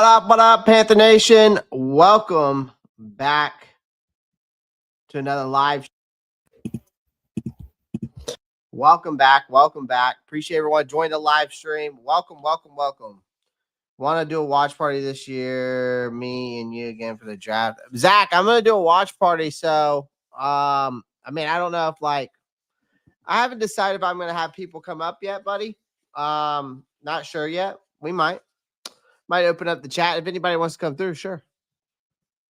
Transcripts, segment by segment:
What up, Panther Nation? Welcome back to another live. Welcome back. Appreciate everyone joining the live stream. Welcome. Want to do a watch party this year? Me and you again for the draft. Zach, I'm gonna do a watch party. So, I don't know if I haven't decided if I'm gonna have people come up yet, buddy. Not sure yet. We might open up the chat if anybody wants to come through. Sure.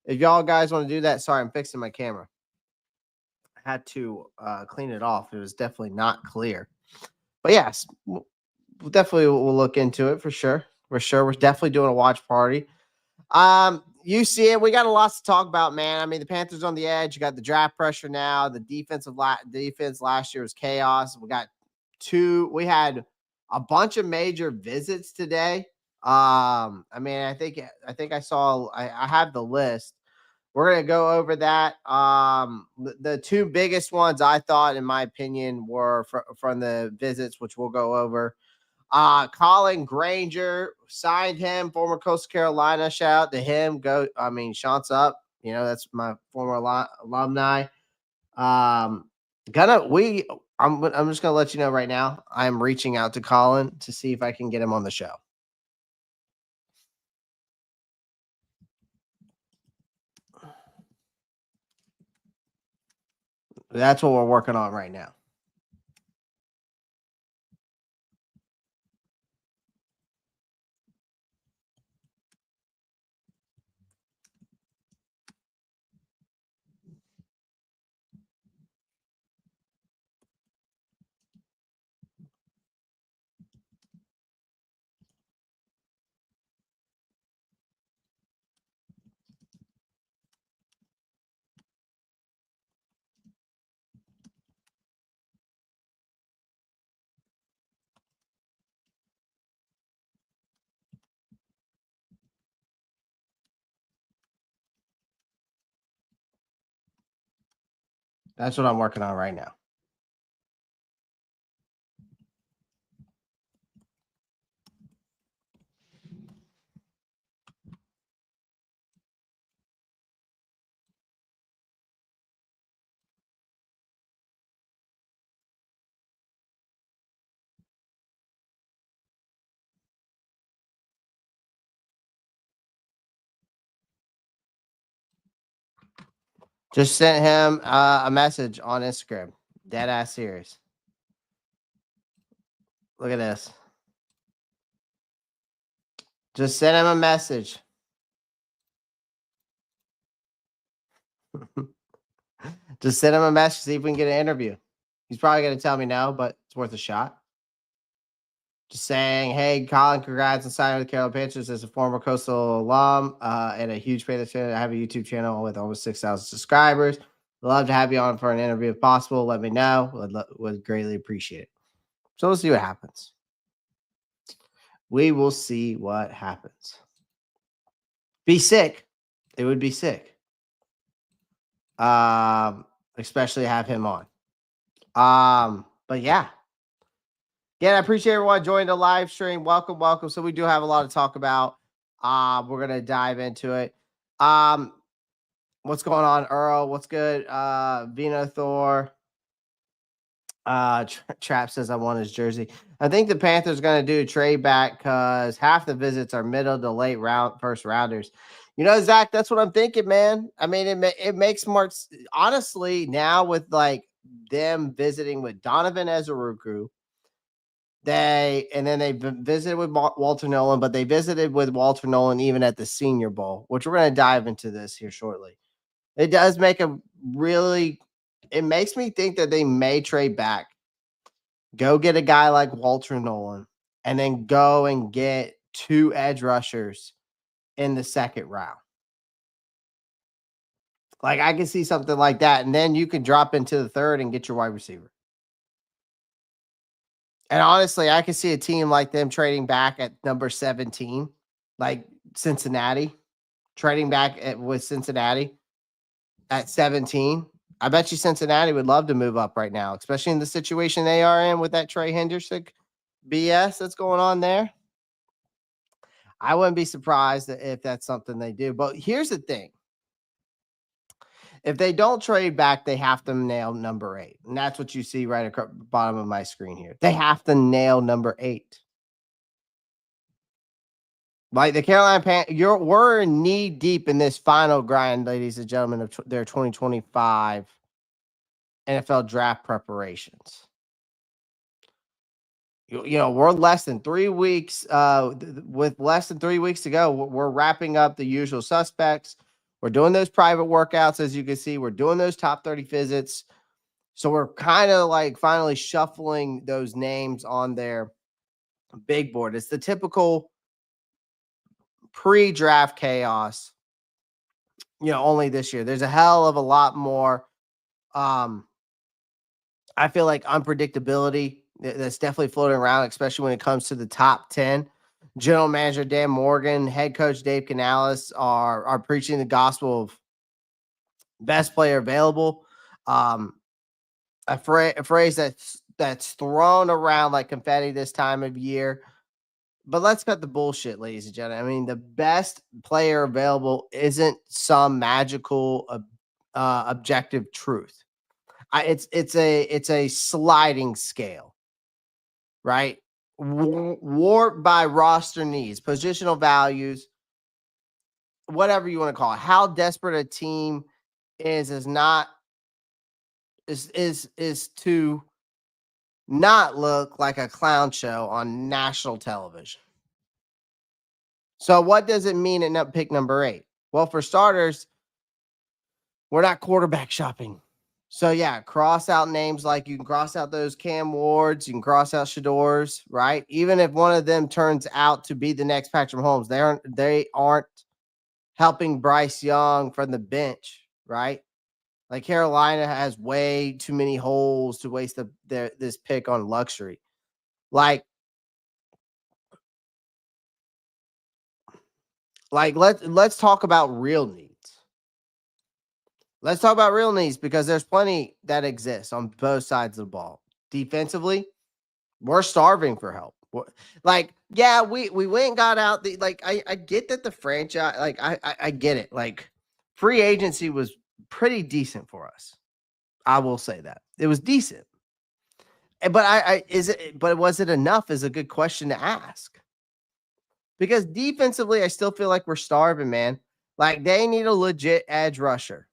If y'all guys want to do that, sorry, I'm fixing my camera. I had to clean it off. It was definitely not clear. But yes, we'll look into it for sure. We're definitely doing a watch party. You see it. We got a lot to talk about, man. I mean, the Panthers on the edge. You got the draft pressure now. The defense last year was chaos. We had a bunch of major visits today. I think I saw. I have the list. We're going to go over that. The two biggest ones I thought, in my opinion, were from the visits, which we'll go over. Colin Granger, signed him, former Coastal Carolina. Shout out to him. Shots up. You know, that's my former alumni. I'm just gonna let you know right now. I'm reaching out to Colin to see if I can get him on the show. That's what we're working on right now. That's what I'm working on right now. Just sent him a message on Instagram. Dead ass serious. Look at this. Just sent him a message. Just send him a message, see if we can get an interview. He's probably going to tell me no, but it's worth a shot. Just saying, hey, Colin, congrats on signing with the Carolina Panthers as a former Coastal alum and a huge Panthers fan. I have a YouTube channel with almost 6,000 subscribers. Love to have you on for an interview if possible. Let me know. Would greatly appreciate it. So we'll see what happens. We will see what happens. Be sick. It would be sick. Especially have him on. But yeah. Again, I appreciate everyone joining the live stream. Welcome. So we do have a lot to talk about. We're gonna dive into it. What's going on, Earl? What's good? Vino Thor. Trap says I want his jersey. I think the Panthers gonna do a trade back because half the visits are middle to late first rounders. You know, Zach, that's what I'm thinking, man. I mean, it makes more honestly now with like them visiting with Donovan Ezeruku. They visited with Walter Nolan, but they visited with Walter Nolan even at the Senior Bowl, which we're going to dive into this here shortly. It does make it makes me think that they may trade back, go get a guy like Walter Nolan, and then go and get 2 edge rushers in the second round. Like I can see something like that, and then you can drop into the third and get your wide receiver. And honestly, I could see a team like them trading back at number 17, like Cincinnati, trading back with Cincinnati at 17. I bet you Cincinnati would love to move up right now, especially in the situation they are in with that Trey Henderson BS that's going on there. I wouldn't be surprised if that's something they do. But here's the thing. If they don't trade back, they have to nail number 8. And that's what you see right across the bottom of my screen here. They have to nail number 8. Like the Carolina Panthers, we're knee deep in this final grind, ladies and gentlemen, of their 2025 NFL draft preparations. We're less than 3 weeks. With less than 3 weeks to go, we're wrapping up the usual suspects. We're doing those private workouts, as you can see. We're doing those top 30 visits. So we're kind of like finally shuffling those names on their big board. It's the typical pre-draft chaos, only this year. There's a hell of a lot more. I feel like unpredictability that's definitely floating around, especially when it comes to the top 10. General manager Dan Morgan, head coach Dave Canales are preaching the gospel of best player available. A phrase that's thrown around like confetti this time of year. But let's cut the bullshit, ladies and gentlemen. I mean, the best player available isn't some magical objective truth. It's a sliding scale, right? Warped by roster needs, positional values, whatever you want to call it. How desperate a team is to not look like a clown show on national television. So what does it mean at pick number 8? Well, for starters, we're not quarterback shopping. So yeah, cross out names like you can cross out those Cam Wards, you can cross out Shadors, right? Even if one of them turns out to be the next Patrick Mahomes, they aren't helping Bryce Young from the bench, right? Like Carolina has way too many holes to waste this pick on luxury. Like let's talk about real needs. Let's talk about real needs because there's plenty that exists on both sides of the ball. Defensively, we're starving for help. We went and got out I get that the franchise, I get it. Like free agency was pretty decent for us. I will say that. It was decent. But but was it enough is a good question to ask. Because defensively, I still feel like we're starving, man. Like they need a legit edge rusher.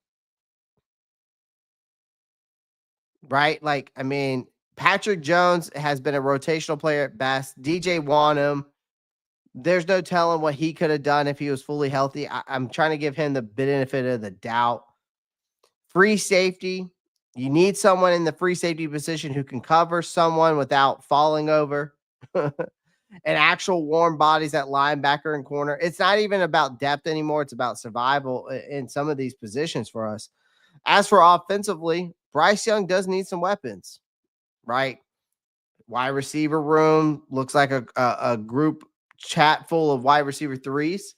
Right? Like, I mean, Patrick Jones has been a rotational player at best. DJ Wanham, there's no telling what he could have done if he was fully healthy. I'm trying to give him the benefit of the doubt. Free safety, you need someone in the free safety position who can cover someone without falling over. And actual warm bodies at linebacker and corner. It's not even about depth anymore. It's about survival in some of these positions for us. As for offensively, Bryce Young does need some weapons, right? Wide receiver room looks like a group chat full of wide receiver 3s.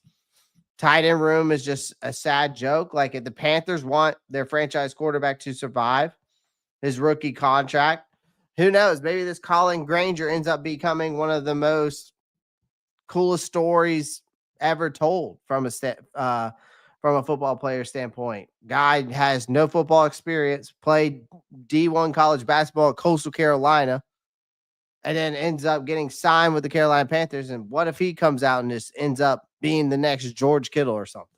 Tight end room is just a sad joke. Like if the Panthers want their franchise quarterback to survive his rookie contract, who knows? Maybe this Colin Granger ends up becoming one of the most coolest stories ever told from a football player standpoint. Guy has no football experience, played D1 college basketball at Coastal Carolina, and then ends up getting signed with the Carolina Panthers. And what if he comes out and just ends up being the next George Kittle or something?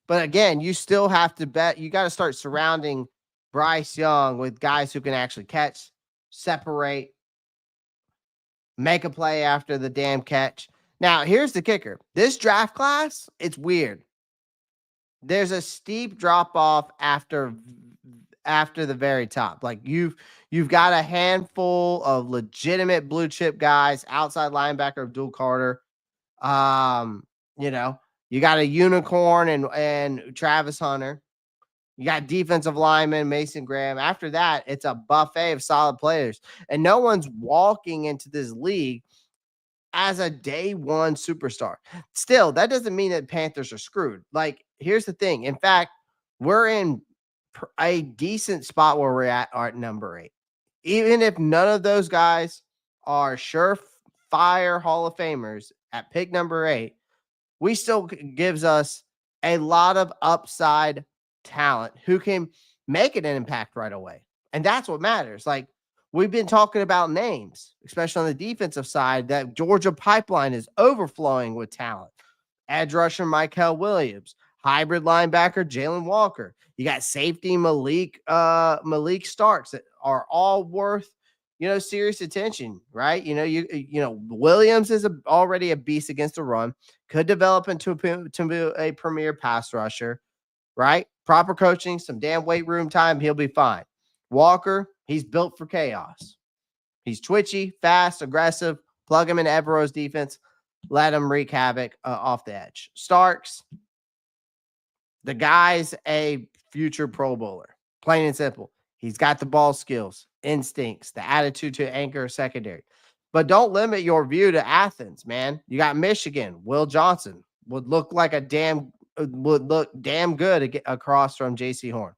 But again, you still have to bet. You got to start surrounding Bryce Young with guys who can actually catch, separate, make a play after the damn catch. Now, here's the kicker. This draft class, it's weird. There's a steep drop off after the very top. Like you've got a handful of legitimate blue chip guys, outside linebacker Abdul Carter. You got a unicorn and Travis Hunter. You got defensive lineman Mason Graham. After that, it's a buffet of solid players. And no one's walking into this league as a day one superstar. Still, that doesn't mean that Panthers are screwed. Like, here's the thing. In fact, we're in a decent spot where we're at number 8. Even if none of those guys are surefire Hall of Famers at pick number 8, we still gives us a lot of upside talent who can make an impact right away. And that's what matters. Like, we've been talking about names, especially on the defensive side, that Georgia pipeline is overflowing with talent. Edge rusher Michael Williams, hybrid linebacker Jalen Walker. You got safety Malik Starks that are all worth serious attention, right? Williams is already a beast against the run, could develop into a premier pass rusher, right? Proper coaching, some damn weight room time, he'll be fine. Walker, he's built for chaos. He's twitchy, fast, aggressive. Plug him in Evero's defense. Let him wreak havoc off the edge. Starks, the guy's a future Pro Bowler. Plain and simple. He's got the ball skills, instincts, the attitude to anchor secondary. But don't limit your view to Athens, man. You got Michigan. Will Johnson would look damn good across from J.C. Horn,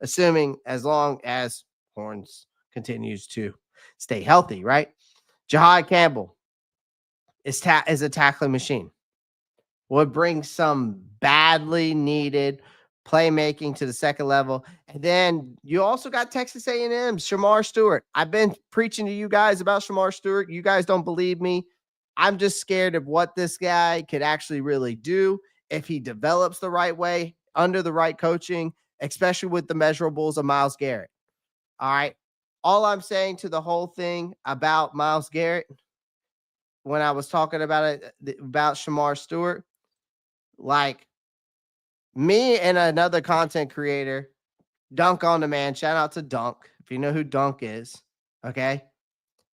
assuming as long as Horns continues to stay healthy, right? Jahad Campbell is a tackling machine. Would bring some badly needed playmaking to the second level. And then you also got Texas A&M's Shamar Stewart. I've been preaching to you guys about Shamar Stewart. You guys don't believe me. I'm just scared of what this guy could actually really do if he develops the right way, under the right coaching, especially with the measurables of Myles Garrett. All right. All I'm saying to the whole thing about Myles Garrett, when I was talking about Shamar Stewart, like, me and another content creator, Dunk on Demand, shout out to Dunk, if you know who Dunk is, okay?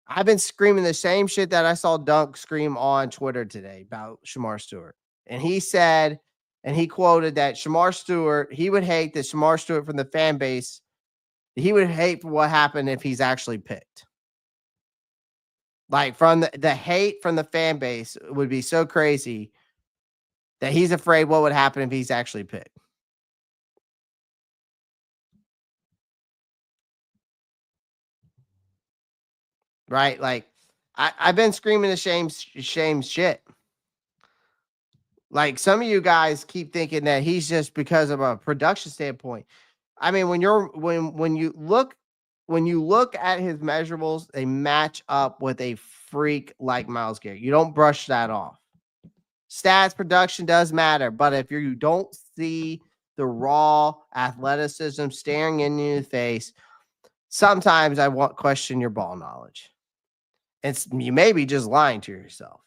I've been screaming the same shit that I saw Dunk scream on Twitter today about Shamar Stewart. And he said, and he quoted that Shamar Stewart, he would hate that Shamar Stewart from the fan base, he would hate for what happened if he's actually picked. Like, from the hate from the fan base would be so crazy that he's afraid what would happen if he's actually picked. Right? Like, I've been screaming the shame shit. Like, some of you guys keep thinking that he's just because of a production standpoint. I mean, when you look at his measurables, they match up with a freak like Myles Garrett. You don't brush that off. Stats, production does matter, but if you don't see the raw athleticism staring in your face, sometimes I question your ball knowledge. You may be just lying to yourself.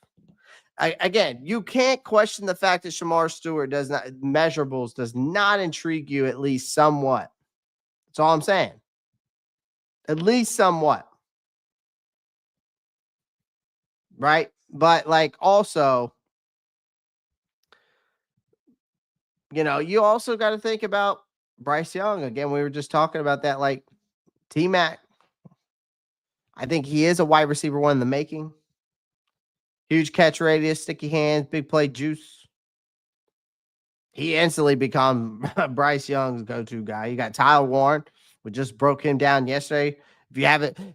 Again, you can't question the fact that Shamar Stewart measurables does not intrigue you, at least somewhat. That's all I'm saying. At least somewhat. Right? But, like, also, you also got to think about Bryce Young. Again, we were just talking about that. Like, T-Mac, I think he is a wide receiver one in the making. Huge catch radius, sticky hands, big play juice. He instantly become Bryce Young's go-to guy. You got Tyler Warren. We just broke him down yesterday. If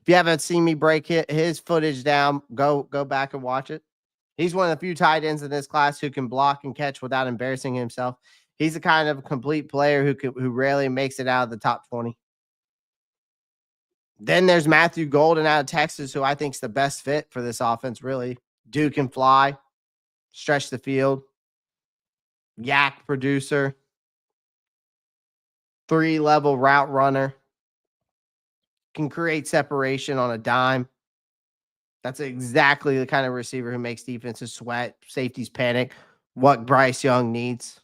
you haven't seen me break his footage down, go back and watch it. He's one of the few tight ends in this class who can block and catch without embarrassing himself. He's the kind of complete player who rarely makes it out of the top 20. Then there's Matthew Golden out of Texas, who I think is the best fit for this offense, really. Dude can fly, stretch the field, yak producer, 3-level route runner, can create separation on a dime. That's exactly the kind of receiver who makes defenses sweat, safeties panic, what Bryce Young needs.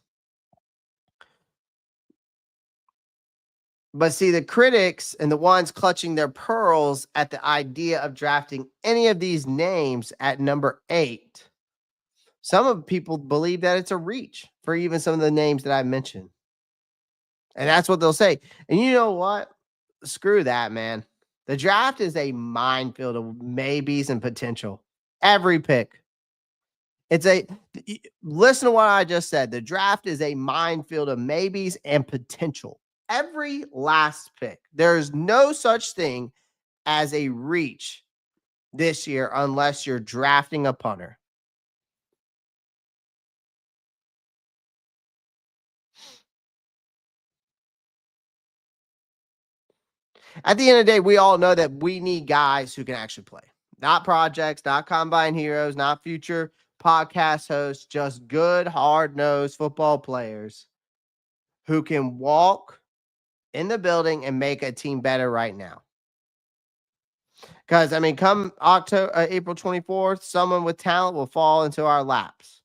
But see, the critics and the ones clutching their pearls at the idea of drafting any of these names at number 8, some of people believe that it's a reach for even some of the names that I mentioned. And that's what they'll say. And you know what? Screw that, man. The draft is a minefield of maybes and potential. Every pick. Listen to what I just said. The draft is a minefield of maybes and potential. Every last pick. There's no such thing as a reach this year unless you're drafting a punter. At the end of the day, we all know that we need guys who can actually play, not projects, not combine heroes, not future podcast hosts, just good, hard nosed football players who can walk in the building and make a team better right now. Because, I mean, come April 24th, someone with talent will fall into our laps.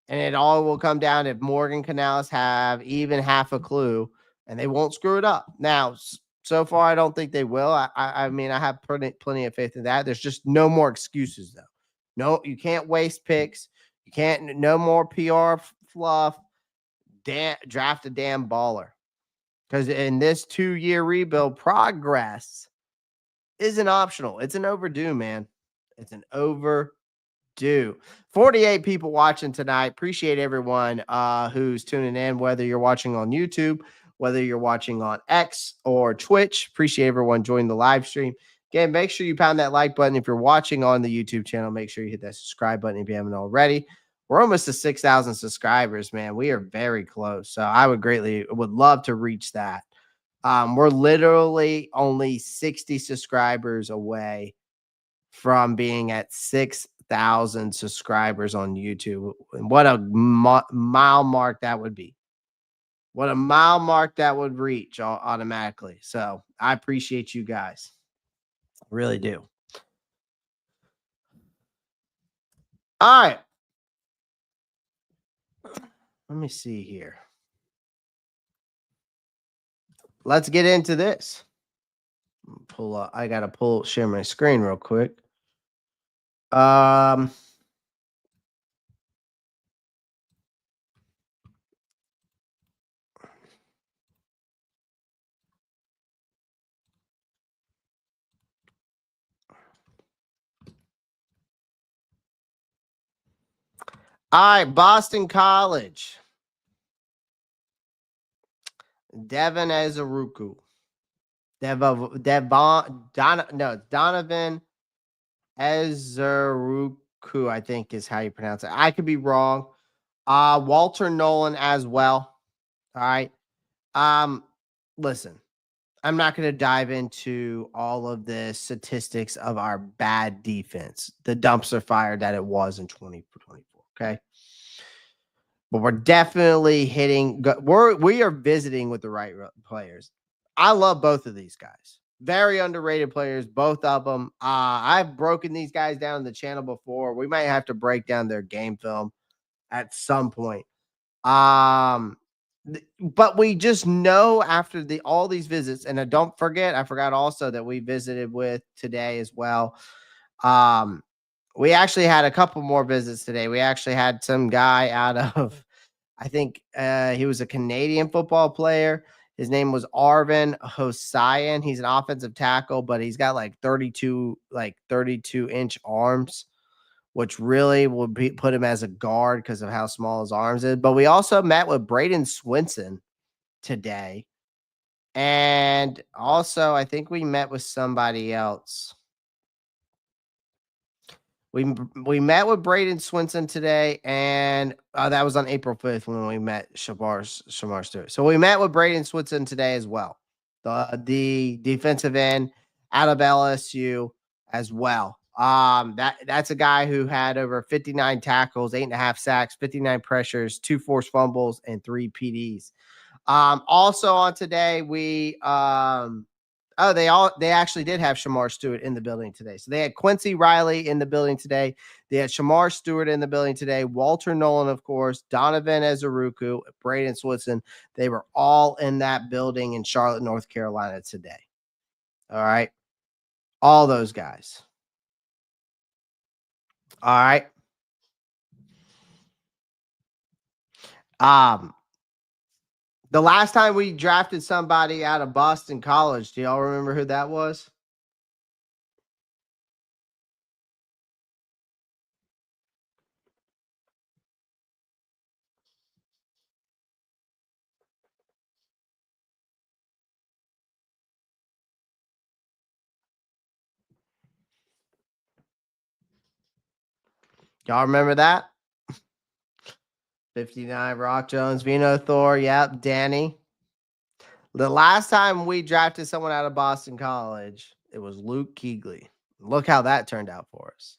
And it all will come down if Morgan Canales have even half a clue, and they won't screw it up. Now, so far, I don't think they will. I mean, I have plenty of faith in that. There's just no more excuses, though. No, you can't waste picks. You can't. No more PR fluff. Draft a damn baller. Because in this 2-year rebuild, progress isn't optional. It's an overdue, man. It's an overdue. 48 people watching tonight. Appreciate everyone who's tuning in, whether you're watching on YouTube, whether you're watching on X or Twitch. Appreciate everyone joining the live stream. Again, make sure you pound that like button. If you're watching on the YouTube channel, make sure you hit that subscribe button if you haven't already. We're almost to 6,000 subscribers, man. We are very close. So I would love to reach that. We're literally only 60 subscribers away from being at 6,000 subscribers on YouTube. And what a mile mark that would be. What a mile mark that would reach automatically. So I appreciate you guys. I really do. All right. Let me see here. Let's get into this. I got to share my screen real quick. All right, Boston College. Devin Ezaruku. Donovan Ezaruku, I think is how you pronounce it. I could be wrong. Walter Nolan as well. All right. Listen, I'm not going to dive into all of the statistics of our bad defense, the dumpster fire that it was in 2024. Okay. But we're definitely we are visiting with the right players. I love both of these guys. Very underrated players, both of them. I've broken these guys down in the channel before. We might have to break down their game film at some point. But we just know after all these visits, and don't forget, I forgot also that we visited with today as well. We actually had a couple more visits today. We actually had some guy out of, I think he was a Canadian football player. His name was Arvin Hossain. He's an offensive tackle, but he's got like 32-inch arms, which really would put him as a guard because of how small his arms is. But we also met with Braden Swinson today. And also, I think we met with somebody else. We met with Braden Swinson today, and that was on April 5th when we met Shamar Stewart. So we met with Braden Swinson today as well, the defensive end out of LSU as well. That's a guy who had over 59 tackles, 8.5 sacks, 59 pressures, 2 forced fumbles, and 3 PDs. Also on today, they actually did have Shamar Stewart in the building today. So they had Quincy Riley in the building today. They had Shamar Stewart in the building today. Walter Nolan, of course, Donovan Ezaruku, Braden Swinson. They were all in that building in Charlotte, North Carolina today. All right. All those guys. All right. The last time we drafted somebody out of Boston College, do y'all remember who that was? Y'all remember that? 59, Rock Jones, Vino Thor. Yep, Danny. The last time we drafted someone out of Boston College, it was Luke Kuechly. Look how that turned out for us.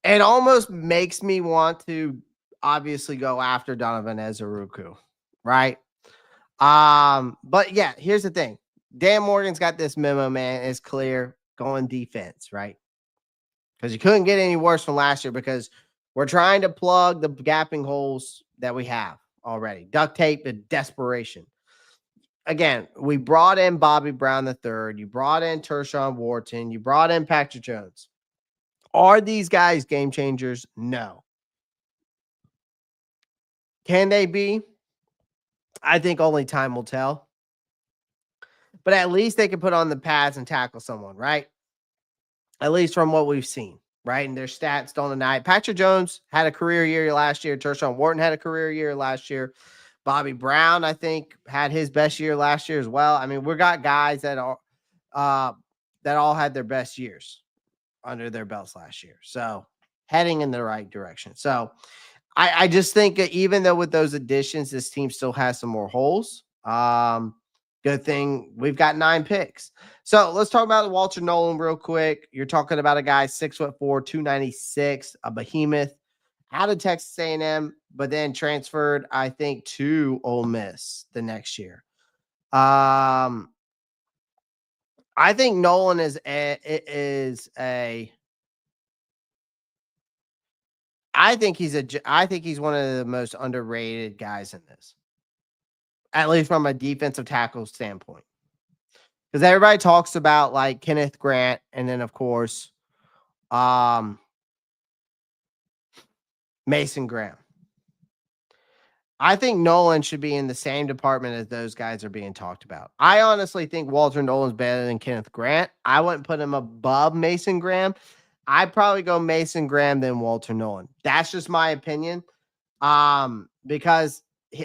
It almost makes me want to obviously go after Donovan Ezeruku, right? But yeah, here's the thing. Dan Morgan's got this memo, man. It's clear going defense, right? Because you couldn't get any worse from last year because we're trying to plug the gapping holes that we have already. Duct tape and desperation. Again, we brought in Bobby Brown III. You brought in Tershawn Wharton. You brought in Patrick Jones. Are these guys game changers? No. Can they be? I think only time will tell. But at least they can put on the pads and tackle someone, right? At least from what we've seen, right? And their stats don't deny it. Patrick Jones had a career year last year. Tershawn Wharton had a career year last year. Bobby Brown, I think, had his best year last year as well. I mean, we got guys that are that all had their best years under their belts last year. So heading in the right direction. So I just think that even though with those additions, this team still has some more holes. Good thing we've got 9 picks. So let's talk about Walter Nolan real quick. You're talking about a guy 6'4", 296, a behemoth out of Texas A&M, but then transferred, I think, to Ole Miss the next year. I think Nolan is I think he's one of the most underrated guys in this, at least from a defensive tackle standpoint. Because everybody talks about like Kenneth Grant, and then of course, Mason Graham. I think Nolan should be in the same department as those guys are being talked about. I honestly think Walter Nolan's better than Kenneth Grant. I wouldn't put him above Mason Graham. I'd probably go Mason Graham than Walter Nolan. That's just my opinion. Because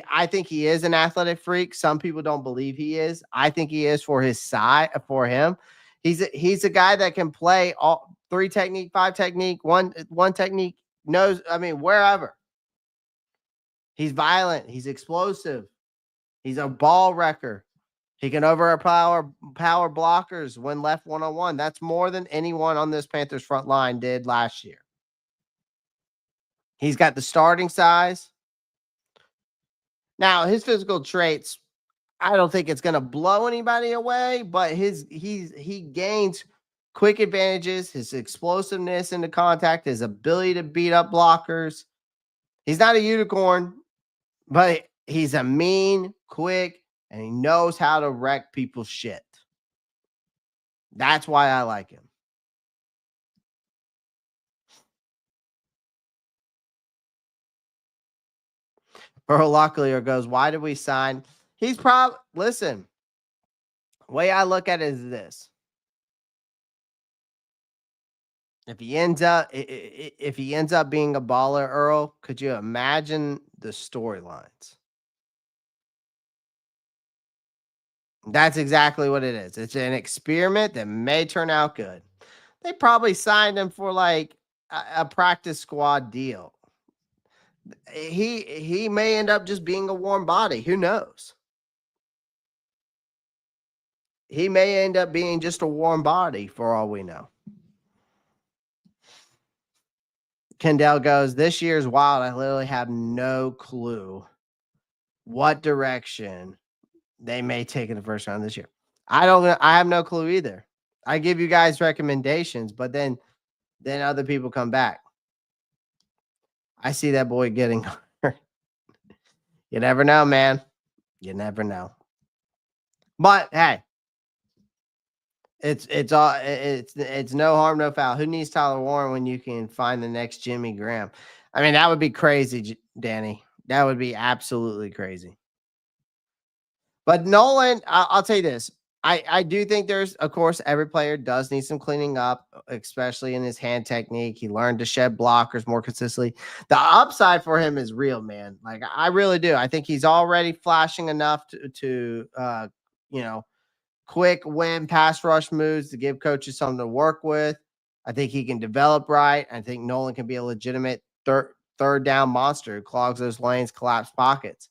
I think he is an athletic freak. Some people don't believe he is. I think he is for his size. For him, he's a guy that can play all 3 technique, 5 technique, one technique. Knows, I mean, wherever. He's violent. He's explosive. He's a ball wrecker. He can overpower power blockers when left one-on-one. That's more than anyone on this Panthers front line did last year. He's got the starting size. Now, his physical traits, I don't think it's going to blow anybody away, but he gains quick advantages, his explosiveness into contact, his ability to beat up blockers. He's not a unicorn, but he's a mean, quick, and he knows how to wreck people's shit. That's why I like him. Earl Locklear goes, why did we sign? He's probably, listen, the way I look at it is this. If he ends up being a baller, Earl, could you imagine the storylines? That's exactly what it is. It's an experiment that may turn out good. They probably signed him for like a practice squad deal. He may end up just being a warm body. Who knows? He may end up being just a warm body for all we know. Kendall goes, this year's wild. I literally have no clue what direction they may take in the first round this year. I have no clue either. I give you guys recommendations, but then other people come back. I see that boy getting hurt. You never know, man. You never know. But hey, it's no harm, no foul. Who needs Tyler Warren when you can find the next Jimmy Graham? I mean, that would be crazy, Danny. That would be absolutely crazy. But Nolan, I'll tell you this. I do think there's, of course, every player does need some cleaning up, especially in his hand technique. He learned to shed blockers more consistently. The upside for him is real, man. Like, I really do. I think he's already flashing enough to quick win pass rush moves to give coaches something to work with. I think he can develop right. I think Nolan can be a legitimate third down monster who clogs those lanes, collapse pockets.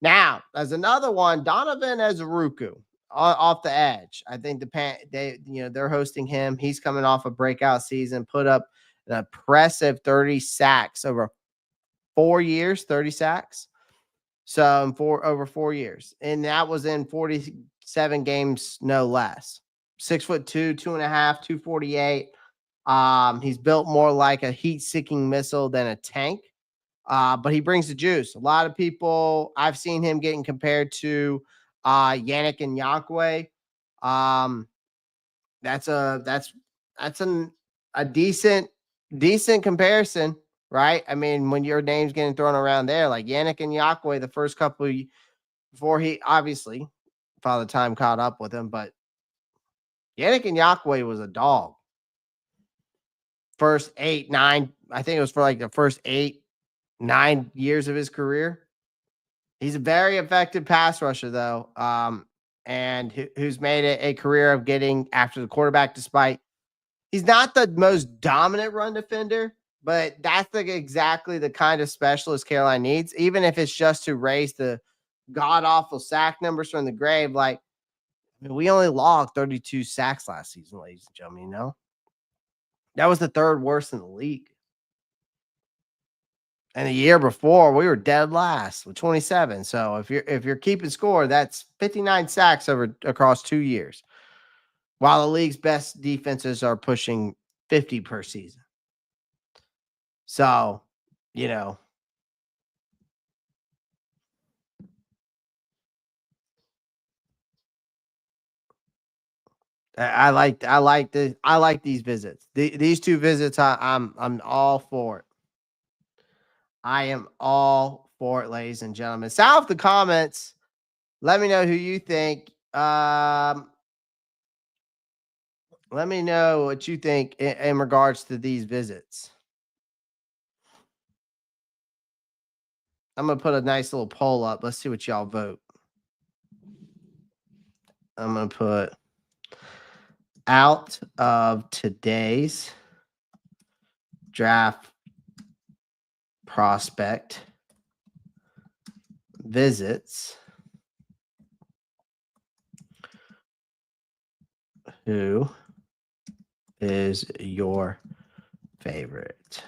Now, as another one, Donovan Azuruku off the edge. I think they're hosting him. He's coming off a breakout season, put up an impressive 30 sacks over 4 years, 30 sacks. So over 4 years. And that was in 47 games, no less. 6'2", 2.5, 248. He's built more like a heat-seeking missile than a tank. But he brings the juice. A lot of people, I've seen him getting compared to Yannick Ngakoue. That's a decent comparison, right? I mean, when your name's getting thrown around there, like Yannick Ngakoue, the first couple before he obviously Father Time caught up with him, but Yannick Ngakoue was a dog. First 8, 9, I think it was for like the first 8, 9 years of his career. He's a very effective pass rusher, though, and who's made it a career of getting after the quarterback, despite he's not the most dominant run defender, but that's exactly the kind of specialist Carolina needs, even if it's just to raise the god-awful sack numbers from the grave. Like, I mean, we only logged 32 sacks last season, ladies and gentlemen, That was the third worst in the league. And the year before, we were dead last with 27. So if you're keeping score, that's 59 sacks across 2 years, while the league's best defenses are pushing 50 per season. So, I like these visits. These 2 visits, I'm all for it. I am all for it, ladies and gentlemen. Sound off the comments. Let me know who you think. Let me know what you think in regards to these visits. I'm going to put a nice little poll up. Let's see what y'all vote. I'm going to put out of today's draft prospect visits, who is your favorite?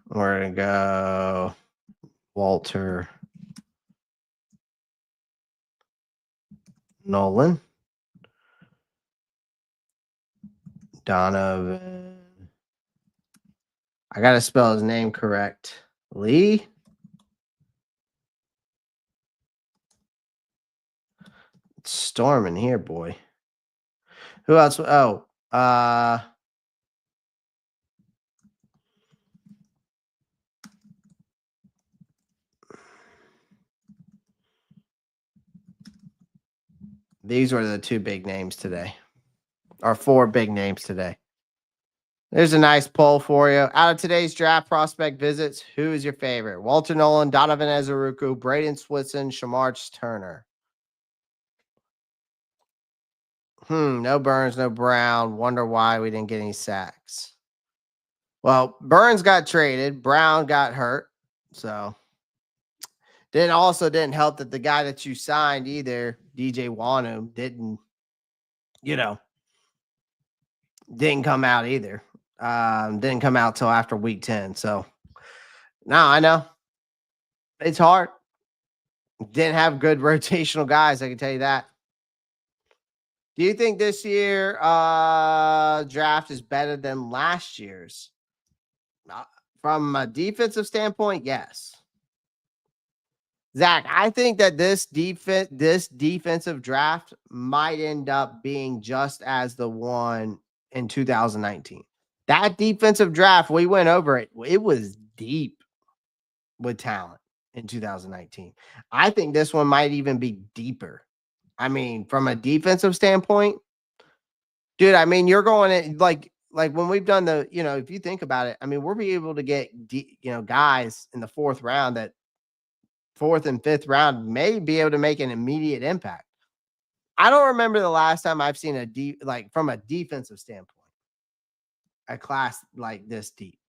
We're going to go Walter Nolan, Donovan. I got to spell his name correct. Lee. It's storming here, boy. Who else? Oh, these were the 2 big names today, or 4 big names today. There's a nice poll for you. Out of today's draft prospect visits, who is your favorite? Walter Nolan, Donovan Azuruku, Braden Switson, Shamarch Turner. No Burns, no Brown. Wonder why we didn't get any sacks. Well, Burns got traded. Brown got hurt. So didn't help that the guy that you signed either, DJ Wanu, didn't come out either. Didn't come out till after week 10. So no, I know it's hard. Didn't have good rotational guys, I can tell you that. Do you think this year draft is better than last year's? From a defensive standpoint, yes. Zach, I think that this defensive draft might end up being just as the one in 2019. That defensive draft, we went over it. It was deep with talent in 2019. I think this one might even be deeper. I mean, from a defensive standpoint, dude, I mean, you're going in like when we've done the, if you think about it, I mean, we'll be able to get, guys in the 4th round that 4th and 5th round may be able to make an immediate impact. I don't remember the last time I've seen from a defensive standpoint, a class like this deep.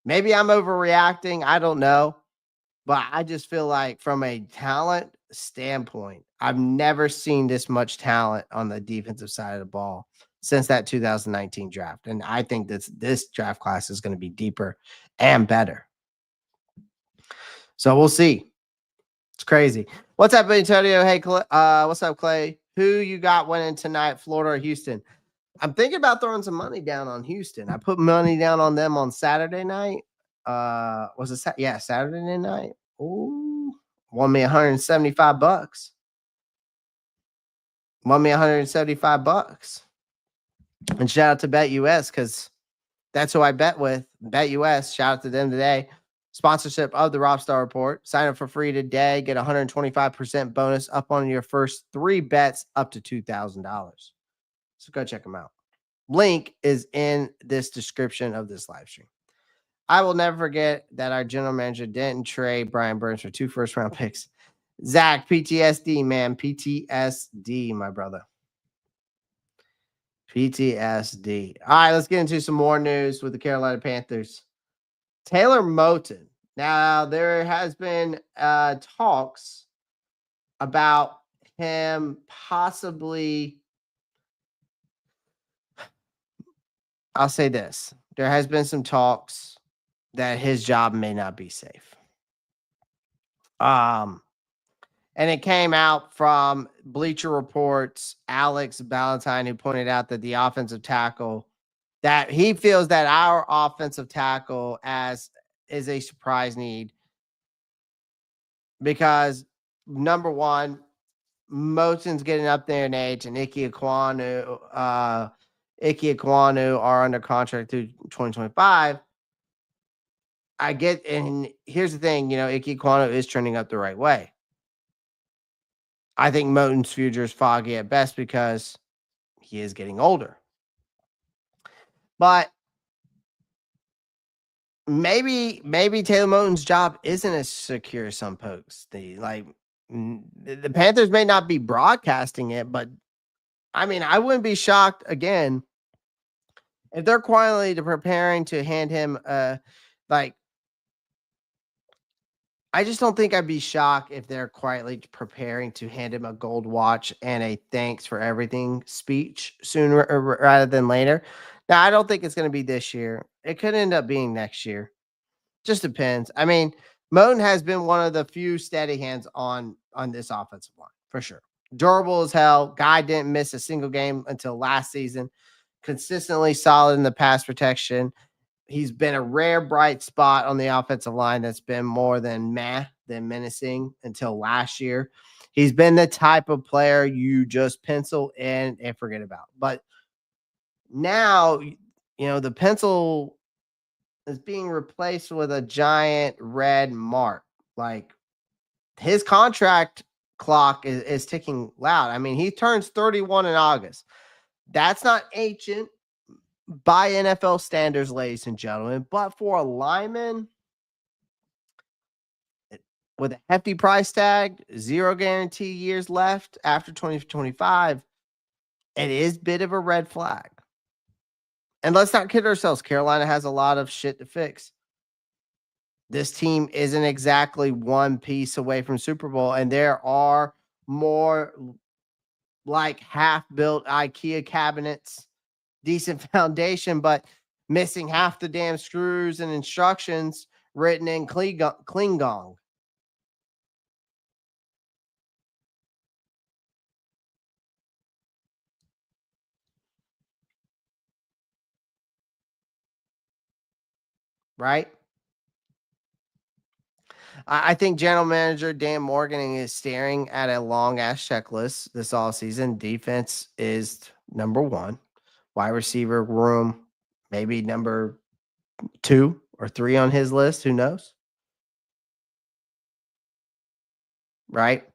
Maybe I'm overreacting. I don't know. But I just feel like from a talent standpoint, I've never seen this much talent on the defensive side of the ball since that 2019 draft. And I think this draft class is going to be deeper and better. So we'll see. It's crazy. What's up, Antonio? Hey, what's up, Clay? Who you got winning tonight, Florida or Houston? I'm thinking about throwing some money down on Houston. I put money down on them on Saturday night. Was it? Yeah, Saturday night. Ooh, won me $175. Won me $175. And shout out to BetUS because that's who I bet with. BetUS. Shout out to them today. Sponsorship of the Rockstar Report. Sign up for free today. Get 125% bonus up on your first 3 bets up to $2,000. So go check them out. Link is in this description of this live stream. I will never forget that our general manager didn't trade Brian Burns for 2 first-round picks. Zach, PTSD, man. PTSD, my brother. PTSD. All right, let's get into some more news with the Carolina Panthers. Taylor Moton. Now, there has been talks about him possibly. I'll say this. There has been some talks that his job may not be safe. And it came out from Bleacher Report's Alex Ballantyne, who pointed out that the offensive tackle, that he feels that our offensive tackle is a surprise need because, number one, Moton's getting up there in age, and Ike Ekwonu are under contract through 2025. I get, and here's the thing, Ike Ekwonu is trending up the right way. I think Moton's future is foggy at best because he is getting older. But maybe Taylor Moton's job isn't as secure as some folks. The Panthers may not be broadcasting it, but I mean, I wouldn't be shocked again if they're quietly preparing to hand him I just don't think I'd be shocked if they're quietly preparing to hand him a gold watch and a thanks for everything speech sooner rather than later. Now, I don't think it's going to be this year. It could end up being next year. Just depends. I mean, Moton has been one of the few steady hands on this offensive line, for sure. Durable as hell. Guy didn't miss a single game until last season. Consistently solid in the pass protection. He's been a rare bright spot on the offensive line that's been more than menacing until last year. He's been the type of player you just pencil in and forget about. But now, the pencil is being replaced with a giant red mark. Like, his contract clock is ticking loud. I mean, he turns 31 in August. That's not ancient by NFL standards, ladies and gentlemen, but for a lineman with a hefty price tag, 0 guarantee years left after 2025, it is a bit of a red flag. And let's not kid ourselves. Carolina has a lot of shit to fix. This team isn't exactly one piece away from Super Bowl, and there are more like half-built IKEA cabinets, decent foundation, but missing half the damn screws and instructions written in Klingon. Right? I think general manager Dan Morgan is staring at a long-ass checklist this offseason. Defense is number 1. Wide receiver room, maybe number 2 or 3 on his list. Who knows? Right?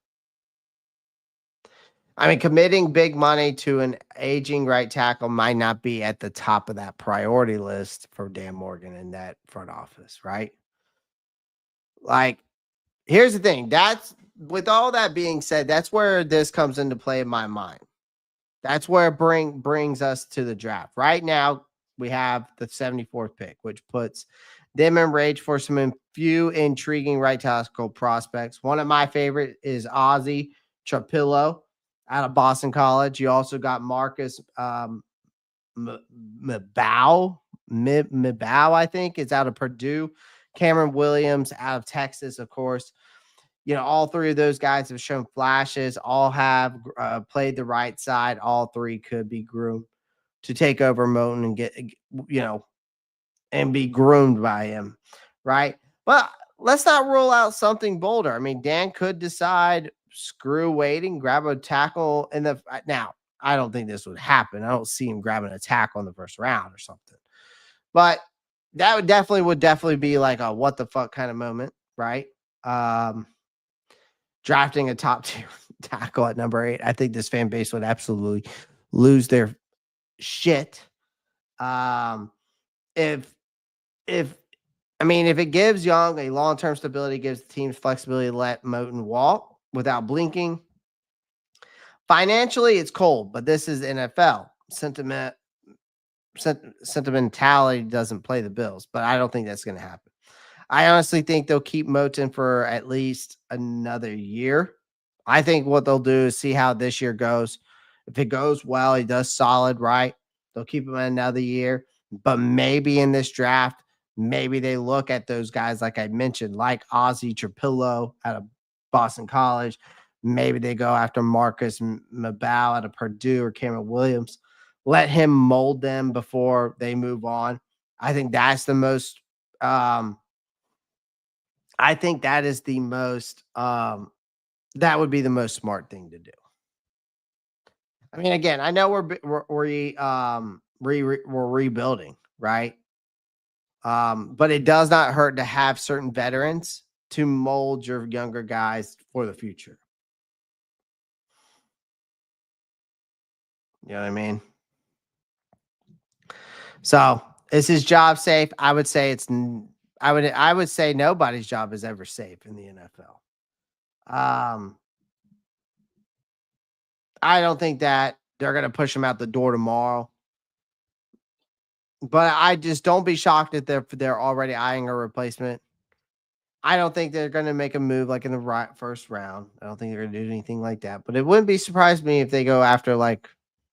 I mean, committing big money to an aging right tackle might not be at the top of that priority list for Dan Morgan in that front office, right? Like, here's the thing. That's with all that being said, that's where this comes into play in my mind. That's where it brings us to the draft. Right now, we have the 74th pick, which puts them in range for some few intriguing right tackle prospects. One of my favorite is Ozzie Trapillo out of Boston College. You also got Marcus Mabau, I think, is out of Purdue. Cameron Williams out of Texas, of course. You know, all three of those guys have shown flashes, all have played the right side. All three could be groomed to take over Moton and get, you know, and be groomed by him, right? But let's not rule out something bolder. I mean, Dan could decide, screw waiting, grab a tackle in the now. I don't think this would happen. I don't see him grabbing a tackle in the first round or something. But that would definitely be like a what the fuck kind of moment, right? Drafting a top tier tackle at number 8. I think this fan base would absolutely lose their shit. If it gives Young a long-term stability, gives the teams flexibility to let Moton walk without blinking. Financially, it's cold, but this is NFL. Sentimentality doesn't play the bills, but I don't think that's going to happen. I honestly think they'll keep Moton for at least another year. I think what they'll do is see how this year goes. If it goes well, he does solid, right? They'll keep him another year. But maybe in this draft, maybe they look at those guys like I mentioned, like Ozzie Trapillo out of Boston College. Maybe they go after Marcus Mabau out of Purdue or Cameron Williams. Let him mold them before they move on. I think that's the most that would be the most smart thing to do. I mean, again, I know we're rebuilding, right? But it does not hurt to have certain veterans to mold your younger guys for the future. You know what I mean? So is his job safe? I would say I would say nobody's job is ever safe in the NFL. I don't think that they're going to push him out the door tomorrow. But I just don't be shocked if they're already eyeing a replacement. I don't think they're going to make a move like in the first round. I don't think they're going to do anything like that. But it wouldn't be surprised me if they go after like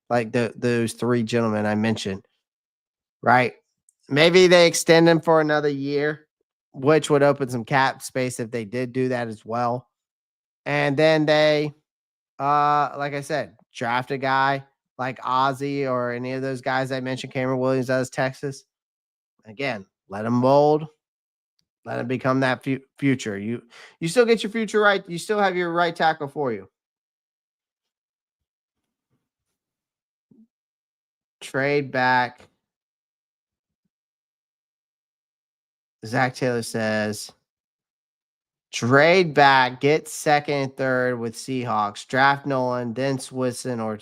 those 3 gentlemen I mentioned, right? Maybe they extend them for another year, which would open some cap space if they did do that as well. And then they, like I said, draft a guy like Ozzie or any of those guys I mentioned, Cameron Williams out of Texas. Again, let him mold. Let him become that future. You still get your future right. You still have your right tackle for you. Trade back. Zach Taylor says, trade back, get second and third with Seahawks, draft Nolan, then Swisson or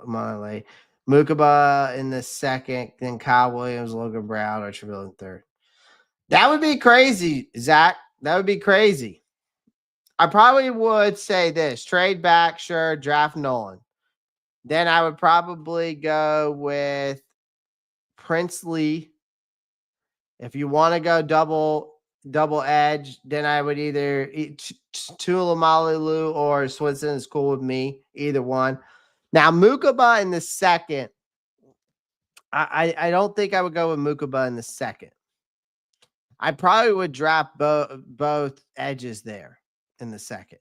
Monterey, Mukaba in the second, then Kyle Williams, Logan Brown, or Treville in third. That would be crazy, Zach. That would be crazy. I probably would say this: trade back, sure, draft Nolan. Then I would probably go with Princely. If you want to go double edge, then I would either Tulamalilu or Swinson is cool with me. Either one. Now Mukaba in the second. I don't think I would go with Mukaba in the second. I probably would draft both edges there in the second.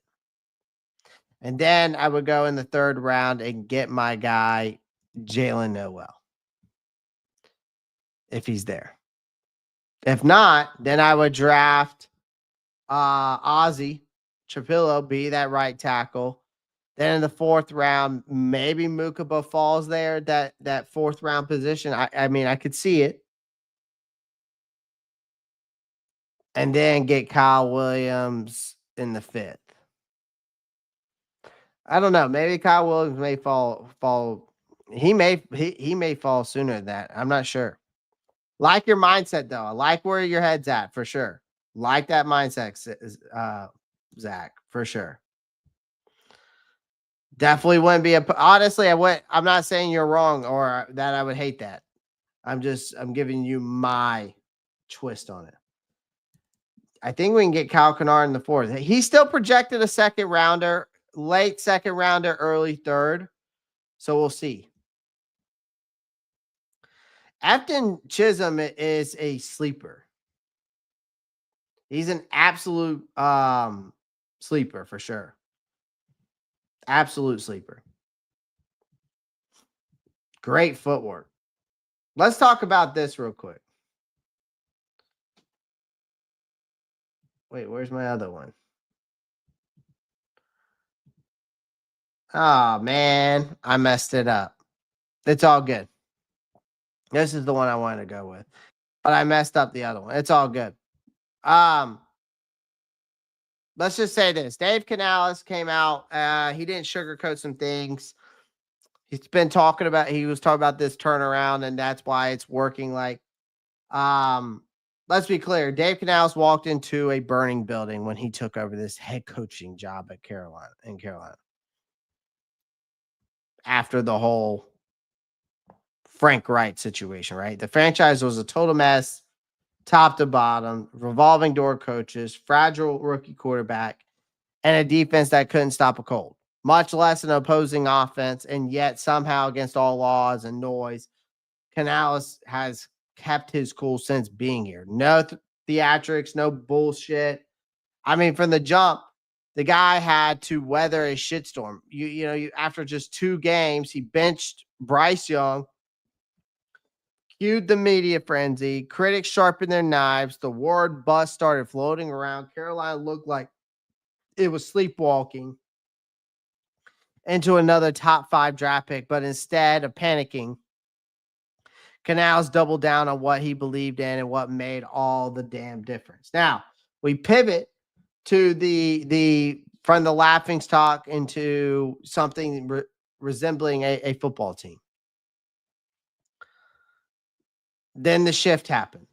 And then I would go in the third round and get my guy, Jalen Noel, if he's there. If not, then I would draft Ozzie Trapillo, be that right tackle. Then in the fourth round, maybe Mukaba falls there, that fourth round position. I mean, I could see it. And then get Kyle Williams in the fifth. I don't know. Maybe Kyle Williams may fall. He may fall sooner than that. I'm not sure. Like your mindset though. I like where your head's at for sure. Like that mindset, Zach, for sure. Definitely wouldn't be honestly, I'm not saying you're wrong or that I would hate that. I'm giving you my twist on it. I think we can get Kyle Kennard in the fourth. He's still projected a second rounder, late second rounder, early third. So we'll see. Afton Chisholm is a sleeper. He's an absolute sleeper for sure. Absolute sleeper. Great footwork. Let's talk about this real quick. Wait, where's my other one? Oh, man. I messed it up. It's all good. This is the one I wanted to go with. But I messed up the other one. It's all good. Let's just say this. Dave Canales came out. He didn't sugarcoat some things. He was talking about this turnaround, and that's why it's working. Let's be clear. Dave Canales walked into a burning building when he took over this head coaching job at Carolina. After the whole Frank Wright situation, right? The franchise was a total mess, top to bottom, revolving door coaches, fragile rookie quarterback, and a defense that couldn't stop a cold, much less an opposing offense. And yet somehow, against all laws and noise, Canales has kept his cool since being here. No theatrics, no bullshit. I mean, from the jump, the guy had to weather a shitstorm. After just 2 games, he benched Bryce Young, cued the media frenzy. Critics sharpened their knives. The word bust started floating around. Carolina looked like it was sleepwalking into another top 5 draft pick, but instead of panicking, Canales doubled down on what he believed in and what made all the damn difference. Now, we pivot to the from the laughing stock into something resembling a football team. Then the shift happened.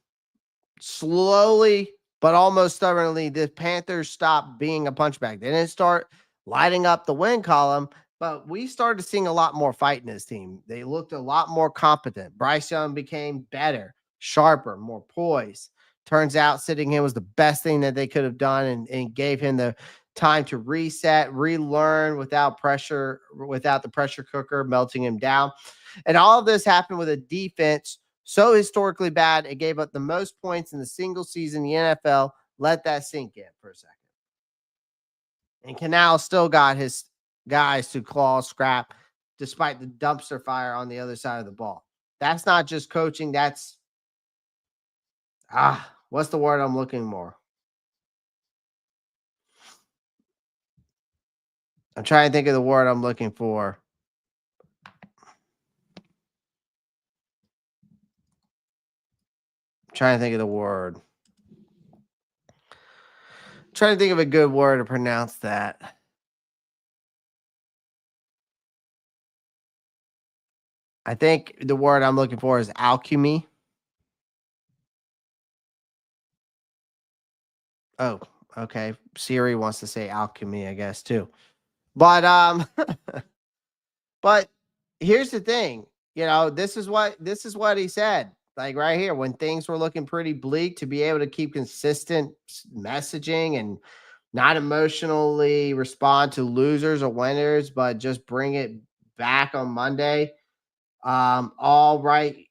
Slowly, but almost stubbornly, the Panthers stopped being a punchback. They didn't start lighting up the win column, but we started seeing a lot more fight in this team. They looked a lot more competent. Bryce Young became better, sharper, more poised. Turns out sitting him was the best thing that they could have done and gave him the time to reset, relearn without pressure, without the pressure cooker melting him down. And all of this happened with a defense so historically bad, it gave up the most points in the single season in the NFL. Let that sink in for a second. And Canales still got his guys to claw, scrap, despite the dumpster fire on the other side of the ball. That's not just coaching. That's, what's the word I'm looking for? I'm trying to think of the word I'm looking for. Trying to think of the word. Trying to think of a good word to pronounce that. I think the word I'm looking for is alchemy. Oh, okay. Siri wants to say alchemy, I guess, too. But but here's the thing. This is what he said. Like right here, when things were looking pretty bleak, to be able to keep consistent messaging and not emotionally respond to losers or winners, but just bring it back on Monday. All right,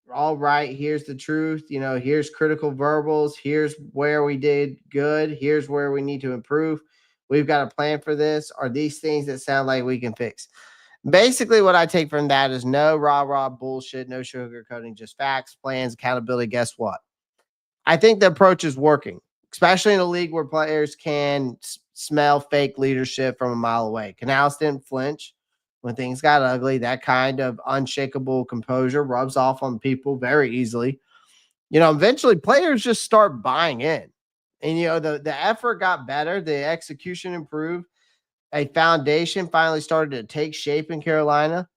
here's the truth. Here's critical verbals. Here's where we did good. Here's where we need to improve. We've got a plan for this. Are these things that sound like we can fix? Basically, what I take from that is no rah-rah bullshit, no sugarcoating, just facts, plans, accountability. Guess what? I think the approach is working, especially in a league where players can smell fake leadership from a mile away. Canales didn't flinch when things got ugly. That kind of unshakable composure rubs off on people very easily. Eventually players just start buying in. And, the effort got better. The execution improved. A foundation finally started to take shape in Carolina.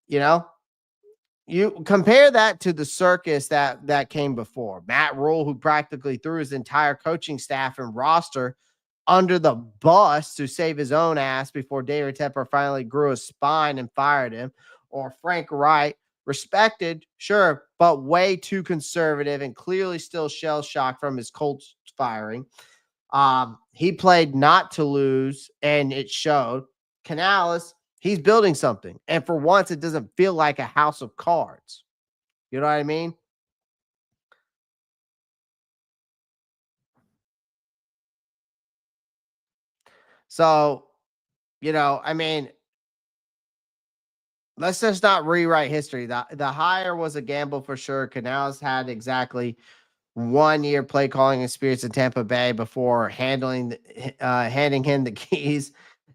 You compare that to the circus that came before. Matt Rule, who practically threw his entire coaching staff and roster under the bus to save his own ass before David Tepper finally grew a spine and fired him. Or Frank Wright, respected, sure, but way too conservative and clearly still shell shocked from his Colts firing. He played not to lose, and it showed. Canales, he's building something, and for once, it doesn't feel like a house of cards. You know what I mean? So, I mean, let's just not rewrite history. The hire was a gamble for sure. Canales had exactly 1 year play calling experience in Tampa Bay before handing him the keys.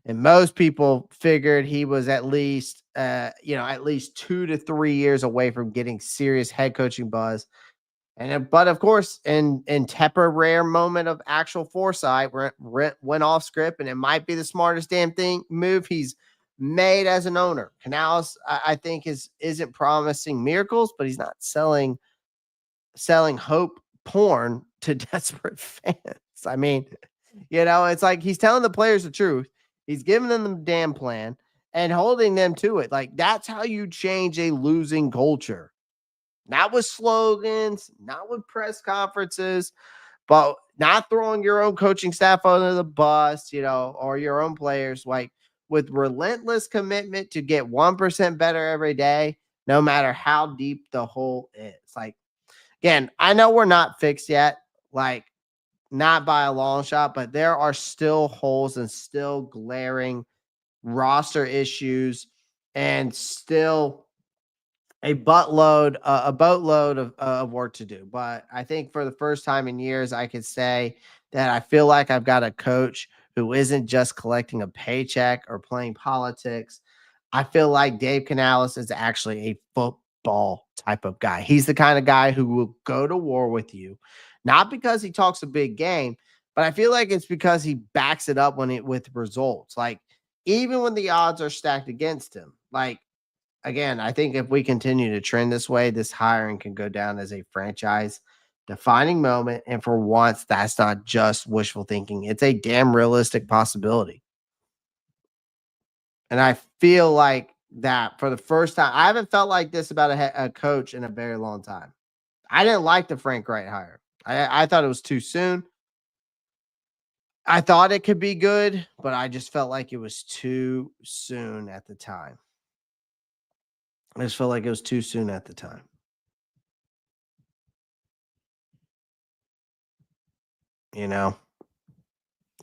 And most people figured he was at least 2 to 3 years away from getting serious head coaching buzz. But of course, in Tepper rare moment of actual foresight, went off script, and it might be the smartest damn thing move he's made as an owner. Canales, I think, isn't promising miracles, but he's not selling hope porn to desperate fans. I mean, it's like he's telling the players the truth. He's giving them the damn plan and holding them to it. Like, that's how you change a losing culture. Not with slogans, not with press conferences, but not throwing your own coaching staff under the bus, or your own players, like with relentless commitment to get 1% better every day, no matter how deep the hole is. Like, again, I know we're not fixed yet, like not by a long shot, but there are still holes and still glaring roster issues and still a boatload of work to do. But I think for the first time in years, I could say that I feel like I've got a coach who isn't just collecting a paycheck or playing politics. I feel like Dave Canales is actually a football type of guy. He's the kind of guy who will go to war with you, not because he talks a big game, but I feel like it's because he backs it up with results. Like, even when the odds are stacked against him. Like, again, I think if we continue to trend this way, this hiring can go down as a franchise defining moment. And for once, that's not just wishful thinking, it's a damn realistic possibility. And I feel like that for the first time, I haven't felt like this about a coach in a very long time. I didn't like the Frank Wright hire. I thought it was too soon. I thought it could be good, but I just felt like it was too soon at the time. I just felt like it was too soon at the time. You know?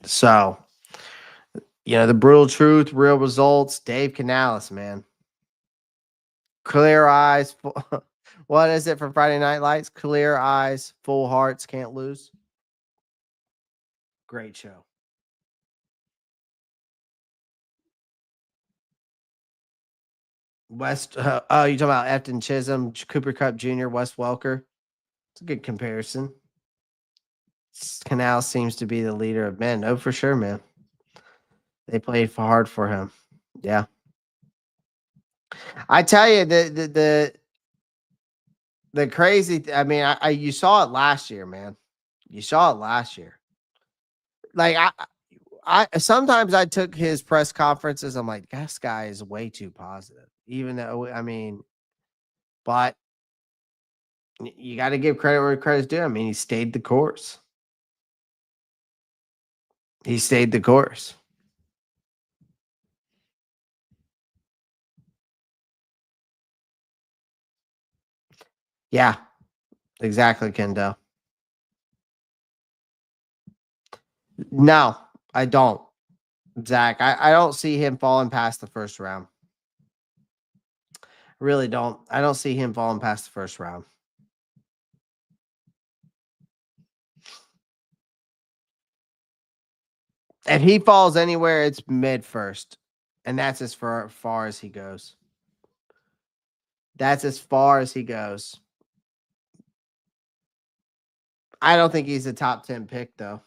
So, the brutal truth, real results. Dave Canales, man. Clear eyes. What is it for Friday Night Lights? Clear eyes, full hearts, can't lose. Great show. You talking about Efton Chisholm, Cooper Cup Jr., Wes Welker? It's a good comparison. Canal seems to be the leader of men. Oh, for sure, man. They played hard for him. Yeah. I tell you, the crazy. I mean, you saw it last year, man. You saw it last year. Like, I sometimes I took his press conferences. I'm like, this guy is way too positive. Even though, I mean, but you got to give credit where credit's due. I mean, he stayed the course. He stayed the course. Yeah, exactly, Kendo. No, I don't, Zach. I don't see him falling past the first round. Really don't. I don't see him falling past the first round. If he falls anywhere, it's mid first, and that's as far as he goes. That's as far as he goes. I don't think he's a top 10 pick, though.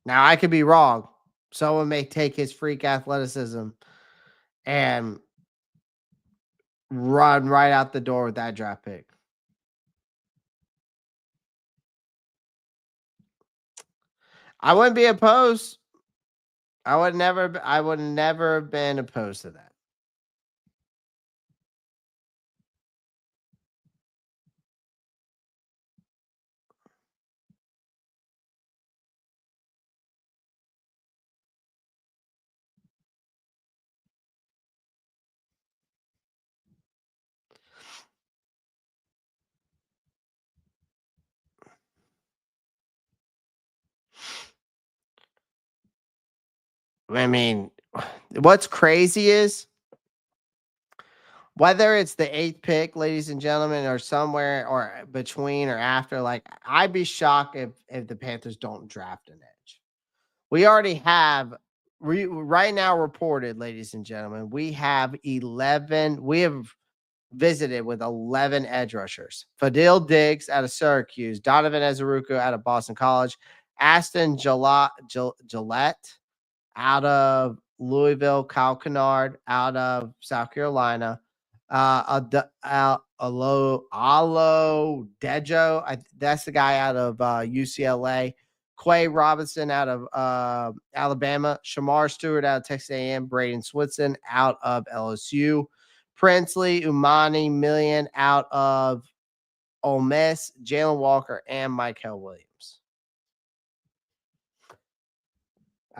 Now, I could be wrong. Someone may take his freak athleticism and run right out the door with that draft pick. I wouldn't be opposed. I would never have been opposed to that. I mean, what's crazy is whether it's the 8th pick, ladies and gentlemen, or somewhere or between or after, like I'd be shocked if the Panthers don't draft an edge. We already have right now reported, ladies and gentlemen, we have 11. We have visited with 11 edge rushers. Fadil Diggs out of Syracuse, Donovan Ezeruku out of Boston College, Aston Gillette out of Louisville, Kyle Kennard out of South Carolina, Alo Dejo, that's the guy out of UCLA. Quay Robinson out of Alabama, Shamar Stewart out of Texas A&M, Braden Switson out of LSU, Princely Umani Million out of Ole Miss, Jalen Walker, and Michael Williams.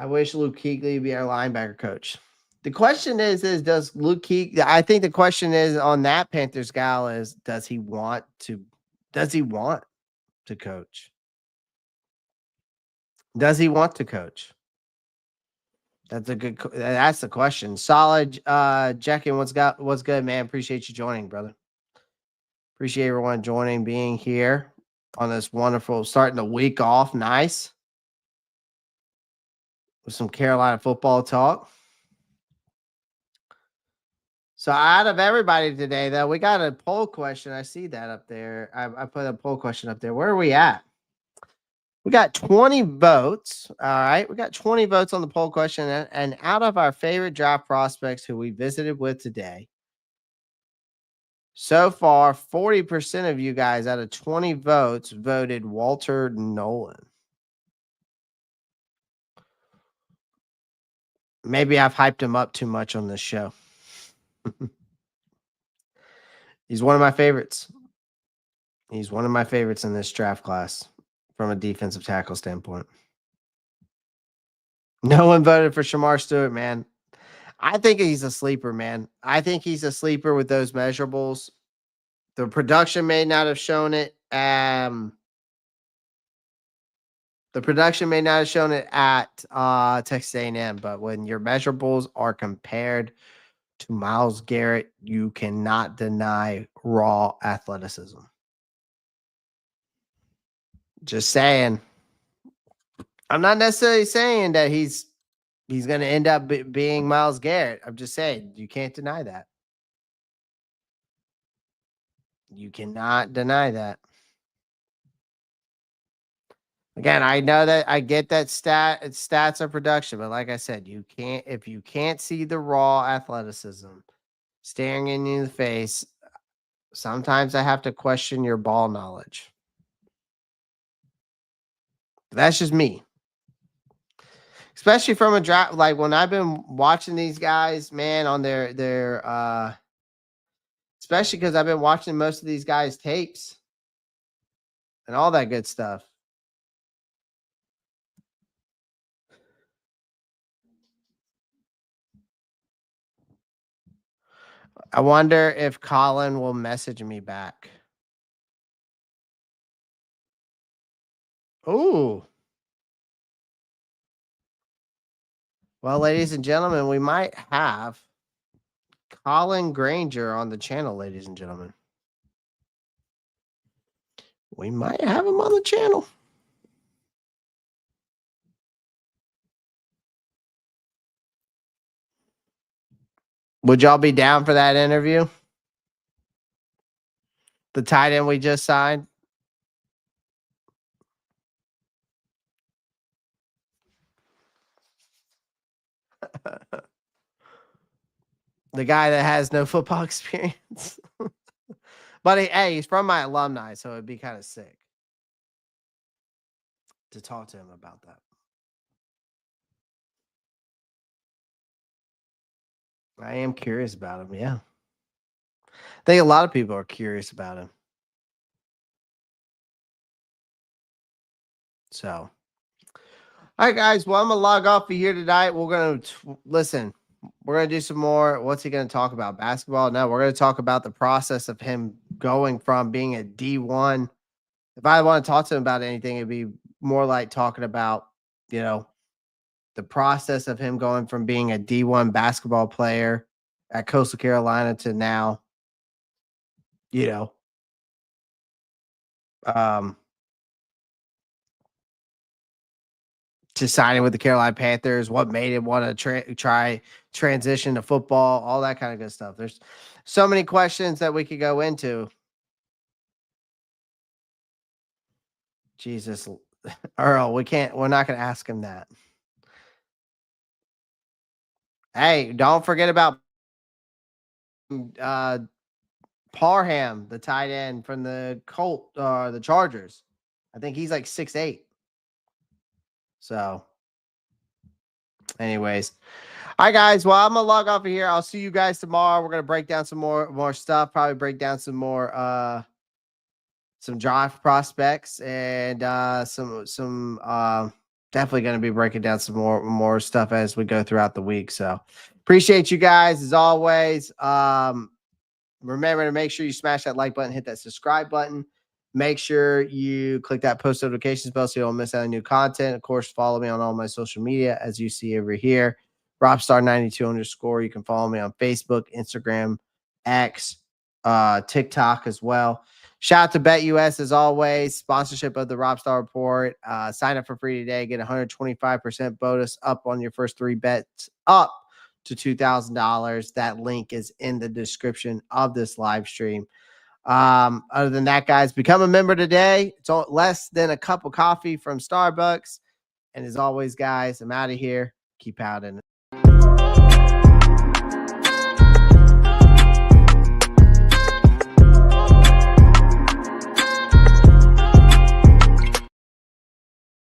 I wish Luke Kuechly would be our linebacker coach. The question is does Luke Kuechly? I think the question is on that Panthers gal is does he want to coach? Does he want to coach? That's the question. Solid Jackie, what's good, man? Appreciate you joining, brother. Appreciate everyone joining, being here on this wonderful starting the week off. Nice. With some Carolina football talk. So out of everybody today, though, we got a poll question. I see that up there. I put a poll question up there. Where are we at? We got 20 votes. All right. We got 20 votes on the poll question. And out of our favorite draft prospects who we visited with today, so far, 40% of you guys out of 20 votes voted Walter Nolan. Maybe I've hyped him up too much on this show. He's one of my favorites. He's one of my favorites in this draft class from a defensive tackle standpoint. No one voted for Shamar Stewart, man. I think he's a sleeper, man. I think he's a sleeper with those measurables. The production may not have shown it. The production may not have shown it at Texas A&M, but when your measurables are compared to Myles Garrett, you cannot deny raw athleticism. Just saying. I'm not necessarily saying that he's going to end up being Myles Garrett. I'm just saying you can't deny that. You cannot deny that. Again, I know that I get that stats are production, but like I said, if you can't see the raw athleticism staring in you in the face, sometimes I have to question your ball knowledge. That's just me. Especially from a draft, like when I've been watching these guys, man, on their especially because I've been watching most of these guys' tapes and all that good stuff. I wonder if Colin will message me back. Ooh. Well, ladies and gentlemen, we might have Colin Granger on the channel, ladies and gentlemen. We might have him on the channel. Would y'all be down for that interview? The tight end we just signed? The guy that has no football experience. But hey, he's from my alumni, so it'd be kind of sick to talk to him about that. I am curious about him. Yeah. I think a lot of people are curious about him. So, all right, guys. Well, I'm gonna log off of here tonight. We're gonna listen. We're gonna do some more. What's he gonna talk about? Basketball? No, we're gonna talk about the process of him going from being a D1. If I want to talk to him about anything, it'd be more like talking about, you know, the process of him going from being a D1 basketball player at Coastal Carolina to now, you know, um, to signing with the Carolina Panthers, what made him want to try transition to football, all that kind of good stuff. There's so many questions that we could go into. Jesus, Earl, we're not going to ask him that. Hey, don't forget about uh, Parham, the tight end from the Chargers. I think he's like 6'8". So, anyways. All right, guys. Well, I'm gonna log off of here. I'll see you guys tomorrow. We're gonna break down some more stuff. Probably break down some draft prospects and some definitely gonna be breaking down some more stuff as we go throughout the week. So appreciate you guys as always. Remember to make sure you smash that like button, hit that subscribe button. Make sure you click that post notifications bell so you don't miss out on new content. Of course, follow me on all my social media as you see over here. Roppstar92_. You can follow me on Facebook, Instagram, X, TikTok as well. Shout out to BetUS as always. Sponsorship of the Roppstar Report. Sign up for free today. Get 125% bonus up on your first 3 bets up to $2,000. That link is in the description of this live stream. Other than that, guys, become a member today. It's less than a cup of coffee from Starbucks. And as always, guys, I'm out of here. Keep out in